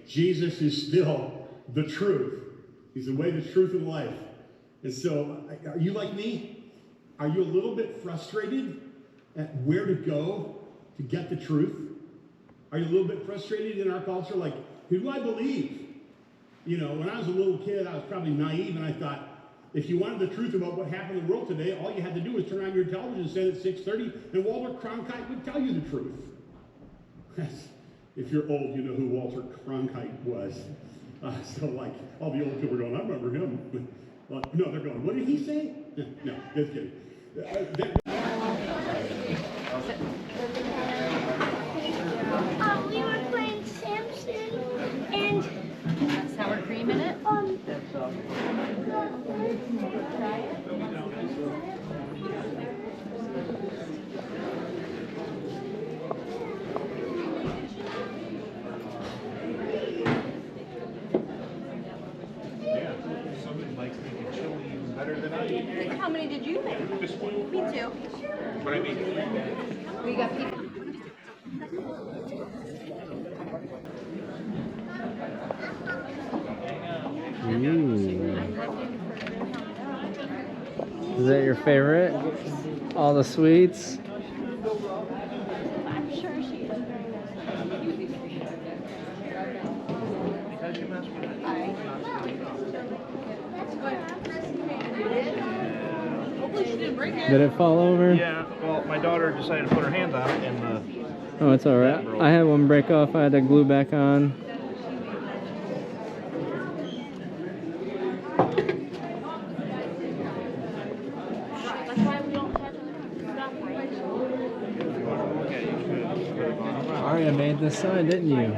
Jesus is still the truth. He's the way, the truth, and life. And so, are you like me? Are you a little bit frustrated at where to go to get the truth? Are you a little bit frustrated in our culture? Like, who do I believe? You know, when I was a little kid, I was probably naive, and I thought, if you wanted the truth about what happened in the world today, all you had to do was turn on your television set at 6:30, and Walter Cronkite would tell you the truth. If you're old, you know who Walter Cronkite was. So, like, all the old people are going, I remember him. Well, no, they're going, what did he say? No, just kidding. We were playing Samson and sour cream in it? How many did you make? Just one. Me too. But I mean, We got people. Is that your favorite? All the sweets? I'm sure she is very nice. Did it fall over? Yeah, well, my daughter decided to put her hand on it and Oh, it's alright. I had one break off, I had to glue back on. Aria made this sign, didn't you?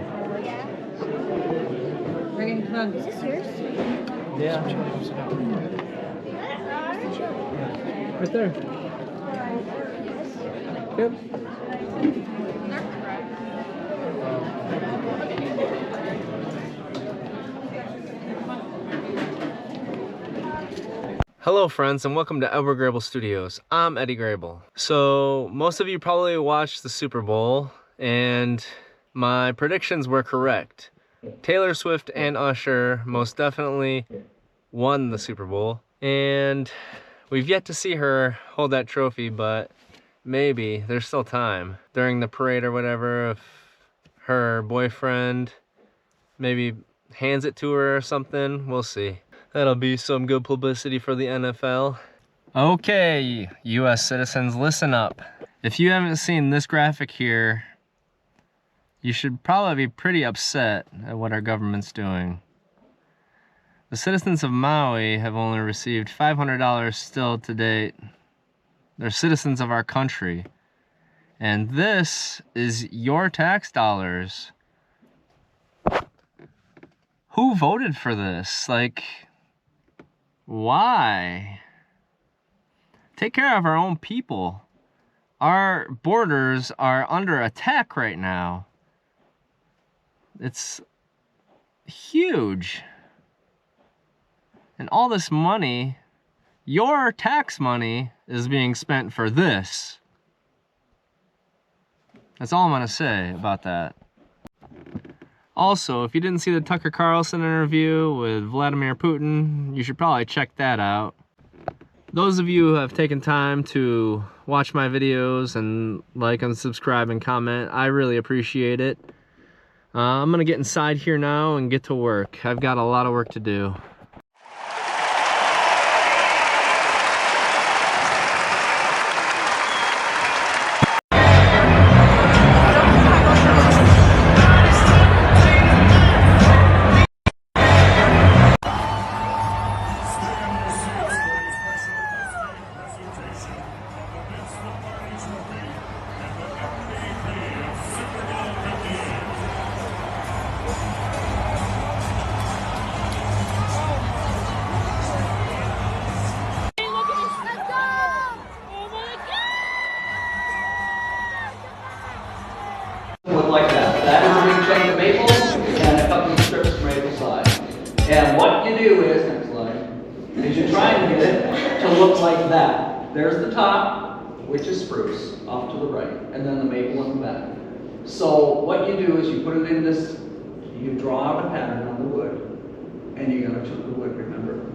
Is this yours? Yeah. Right there. Yep. Hello friends, and welcome to Edward Grable Studios. I'm Eddie Grable. So most of you probably watched the Super Bowl, and my predictions were correct. Taylor Swift and Usher most definitely won the Super Bowl, and we've yet to see her hold that trophy, but maybe there's still time during the parade or whatever if her boyfriend maybe hands it to her or something. We'll see. That'll be some good publicity for the NFL. Okay, US citizens, listen up. If you haven't seen this graphic here, you should probably be pretty upset at what our government's doing. The citizens of Maui have only received $500 still to date. They're citizens of our country. And this is your tax dollars. Who voted for this? Like, why? Take care of our own people. Our borders are under attack right now. It's huge. And all this money, your tax money, is being spent for this. That's all I'm gonna say about that. Also, if you didn't see the Tucker Carlson interview with Vladimir Putin, you should probably check that out. Those of you who have taken time to watch my videos and like and subscribe and comment, I really appreciate it. I'm gonna get inside here now and get to work. I've got a lot of work to do. Like that. That is a big chunk of maple and a couple of strips from maple side. And what you do is, next slide, is you try and get it to look like that. There's the top, which is spruce, off to the right, and then the maple in the back. So what you do is you put it in this you draw out a pattern on the wood, and you gotta chip the wood, remember?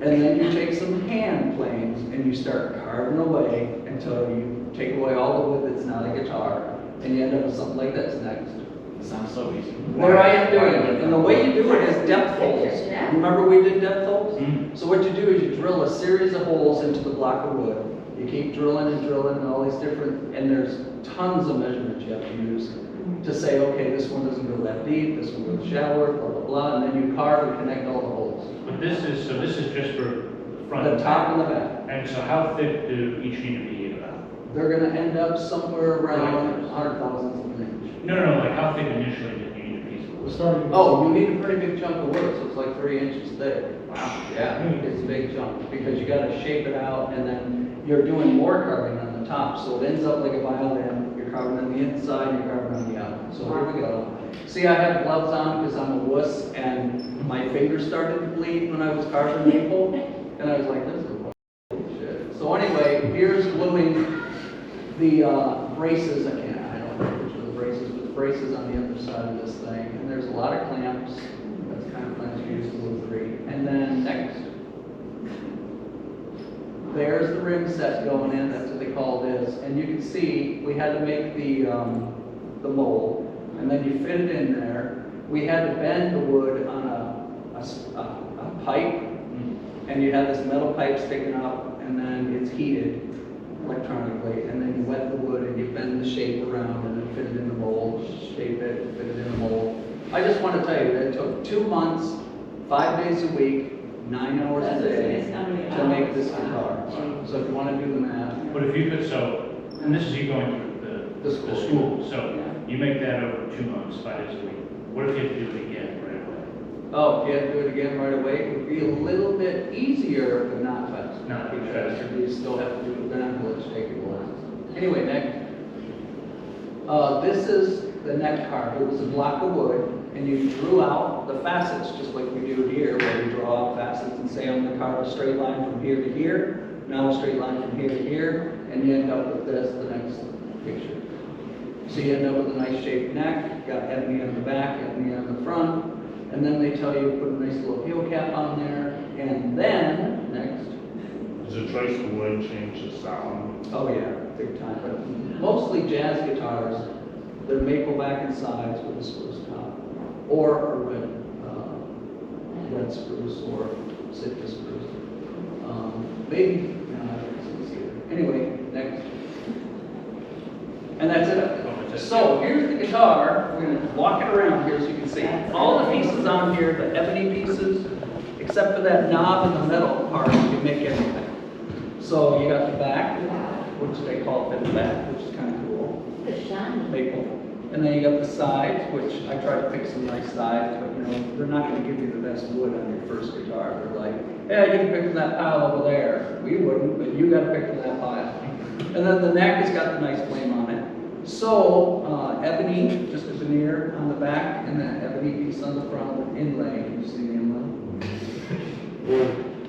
And then you take some hand planes and you start carving away until you take away all the wood that's not a guitar, and you end up with something like this next. It sounds so easy. There I am doing it, and the way you do it is depth holes. Remember we did depth holes? Mm-hmm. So what you do is you drill a series of holes into the block of wood. You keep drilling and drilling and all these different, and there's tons of measurements you have to use to say, okay, this one doesn't go that deep, this one goes shallower, blah, blah, blah, and then you carve and connect all the holes. But this is just for the front. The top and the back. And so how thick do each need to be about? They're gonna end up somewhere around 100 thousandths of an inch. No, like how thick initially do you need a piece of wood? Oh, you need a pretty big chunk of wood, so it's like 3 inches thick. Wow. Yeah, it's a big chunk, because you gotta shape it out, and then you're doing more carving on the top, so it ends up like a violin. You're carving on the inside, you're carving on the out. So here we go. See, I have gloves on because I'm a wuss, and my fingers started to bleed when I was carving maple, and I was like, this is bullshit. So anyway, here's gluing the braces. I don't know which are the braces, but the braces on the other side of this thing, and there's a lot of clamps. That's the kind of clamps you use to glue 3. And then next. There's the rim set going in, that's what they call this. And you can see, we had to make the mold, and then you fit it in there. We had to bend the wood on a pipe, and you have this metal pipe sticking up, and then it's heated electronically, and then you wet the wood and you bend the shape around and then fit it in the mold, shape it, fit it in the mold. I just want to tell you that it took 2 months, 5 days a week, 9 hours a day to make this guitar. So if you want to do the math. But if you could, and this is you going through the school, so you make that over 2 months, 5 days a week. What if you have to do it again right away? Oh, if you had to do it again right away, it would be a little bit easier, but not fast. Not too because fast. you still have to do it, they're not going to let you take it last. Anyway, next. This is the neck carve. It was a block of wood, and you drew out the facets, just like we do here, where we draw out facets and say, I'm going to carve a straight line from here to here, now a straight line from here to here, and you end up with this, the next picture. So you end up with a nice shaped neck, got ebony on the back, ebony on the front, and then they tell you to put a nice little heel cap on there, and then, next. Does the choice of wood change the sound? Oh yeah, big time, but mostly jazz guitars, they're maple back and sides with a spruce top, or a red spruce or citrus spruce. Maybe, anyway, next. And that's it. So here's the guitar. We're going to walk it around here so you can see. All the pieces on here, the ebony pieces, except for that knob in the middle part, you can make anything. So you got the back, which they call fit back, which is kind of cool. Maple. And then you got the sides, which I try to pick some nice sides, but they're not going to give you the best wood on your first guitar. They're like, yeah, you can pick from that pile over there. We wouldn't, but you got to pick from that pile. And then the neck has got the nice flame on it. So, ebony, just a veneer on the back, and then ebony piece on the front with inlay. Can you see the inlay?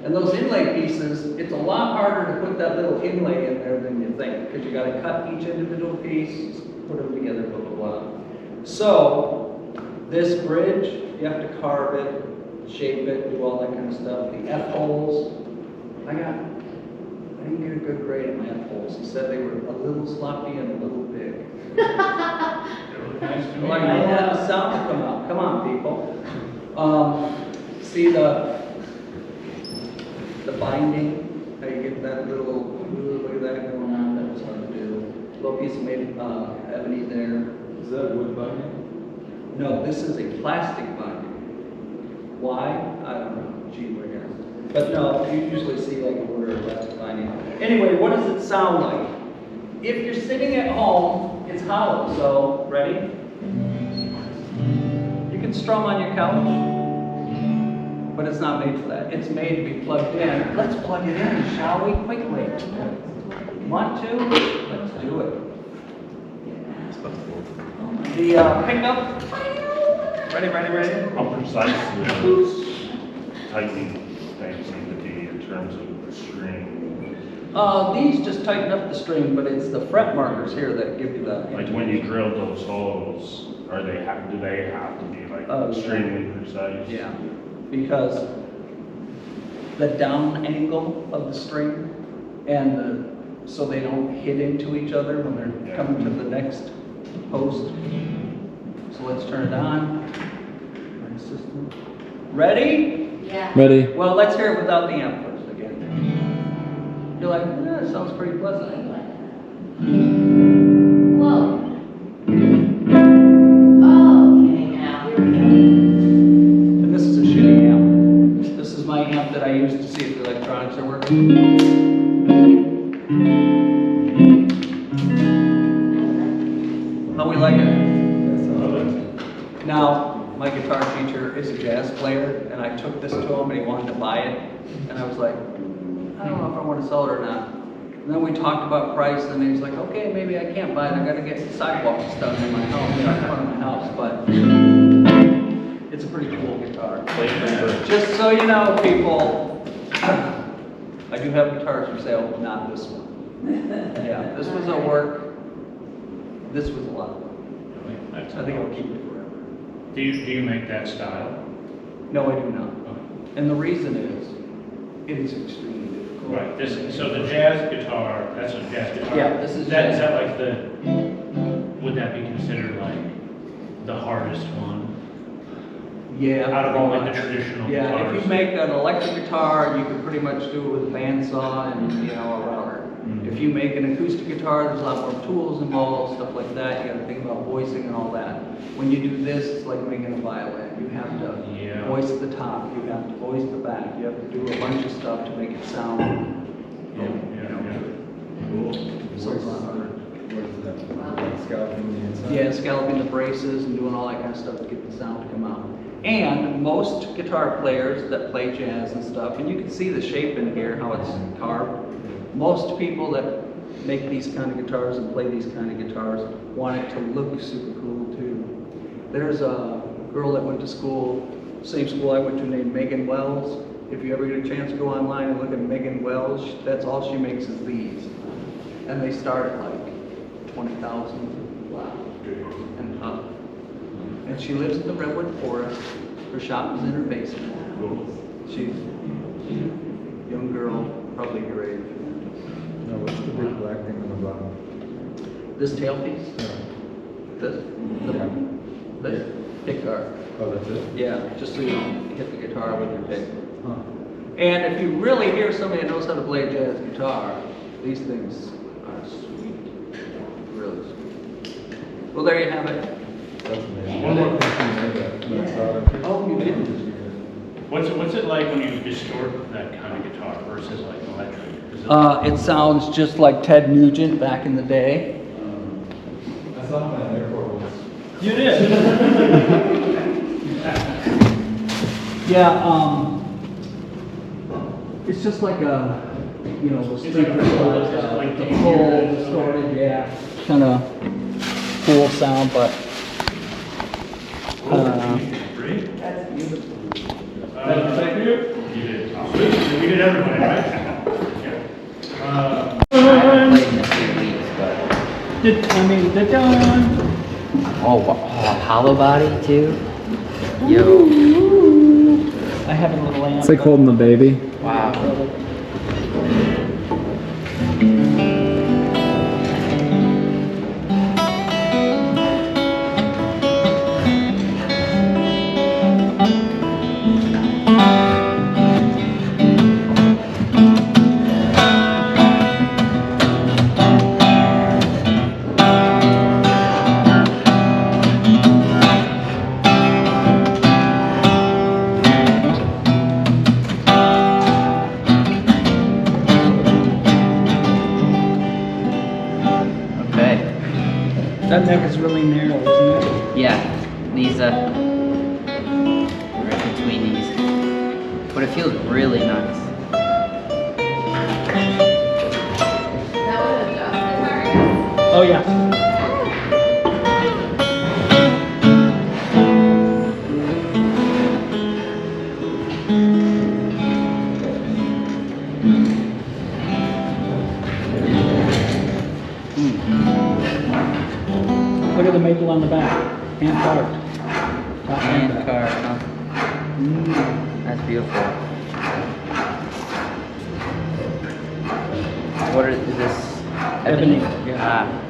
And those inlay pieces, it's a lot harder to put that little inlay in there than you think, because you got to cut each individual piece, put them together, blah, blah, blah. So, this bridge, you have to carve it, shape it, do all that kind of stuff. The F-holes, I didn't get a good grade on my F-holes. He said they were a little sloppy and a little big. Like, I didn't have the sound to come out. Come on, people. See the binding, how you get that little, look at that going on, that was hard to do. Little piece of made ebony there. Is that wood binding? No, this is a plastic binding. Why? I don't know. Gee, we're here. But no, you usually see like a wood or a plastic binding. Anyway, what does it sound like? If you're sitting at home, it's hollow. So, ready? You can strum on your couch, but it's not made for that. It's made to be plugged in. Let's plug it in, shall we? Quickly. Want to? Let's do it. The pickup. Ready? How precise do those tightening things need to be in terms of the string? These just tighten up the string, but it's the fret markers here that give you that. Like when you drilled those holes, Are they do they have to be like Oh, extremely precise? Yeah, because the down angle of the string and so they don't hit into each other when they're coming to the next post. So let's turn it on. My assistant. Ready? Yeah. Ready? Well, let's hear it without the amp first again. You're like, yeah, it sounds pretty pleasant. Whoa. Oh, okay, now. And this is a shitty amp. This is my amp that I use to see if the electronics are working. How we like it? Now, my guitar teacher is a jazz player, and I took this to him and he wanted to buy it. And I was like, I don't know if I want to sell it or not. And then we talked about price, and he was like, okay, maybe I can't buy it. I got to get sidewalks done in my house, in front of my house. But it's a pretty cool guitar. Just so you know, people, I do have guitars for sale, but not this one. Yeah, this was a work. This was a lot of work. I think I'll keep it forever. Do you make that style? No, I do not. And the reason is, it is extremely difficult. Right, so the jazz guitar, that's a jazz guitar? Yeah, this is Is that jazz. like would that be considered like the hardest one? Yeah. Out of all like the pretty much. traditional Yeah, guitars? if you make an electric guitar, you can pretty much do it with a bandsaw and, a router. Mm-hmm. If you make an acoustic guitar, there's a lot more tools involved, stuff like that. You gotta think about voicing and all that. When you do this, it's like making a violin. You have to voice the top, you have to voice the back, you have to do a bunch of stuff to make it sound. So it's a lot harder. Yeah, scalloping the braces and doing all that kind of stuff to get the sound to come out. And most guitar players that play jazz and stuff, and you can see the shape in here, how it's carved. Most people that make these kind of guitars and play these kind of guitars want it to look super cool too. There's a girl that went to school, same school I went to, named Megan Wells. If you ever get a chance to go online and look at Megan Wells, that's all she makes is these. And they start at like 20,000 and up. And she lives in the Redwood Forest. Her shop is in her basement. She's a young girl, probably your age. Now, what's the big black thing on the bottom? This tailpiece? This? This? Pick guard. Oh, that's it? Yeah, just so you don't hit the guitar with your pick. Huh. And if you really hear somebody that knows how to play a jazz guitar, these things are sweet. Really sweet. Well, there you have it. That's amazing. One more question. Oh, you did? What's it like when you distort that kind of guitar versus like electric? Is it It sounds just like Ted Nugent back in the day. I saw him at an airport once. You did? Yeah, it's just like a, those speakers, like the full distorted, yeah, kind of cool sound, but, That's beautiful. Thank you. You did. We did everybody, right? Oh, hollow body too? Yo. I have a little amp. It's like holding the baby. Wow. That neck is really narrow, isn't it? Yeah, these right between these. But it feels really nice. Oh yeah. Look at the maple on the back. Handcrafted. Hand carved, huh? That's beautiful. What is this? Ebony? Yeah.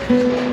Thank you.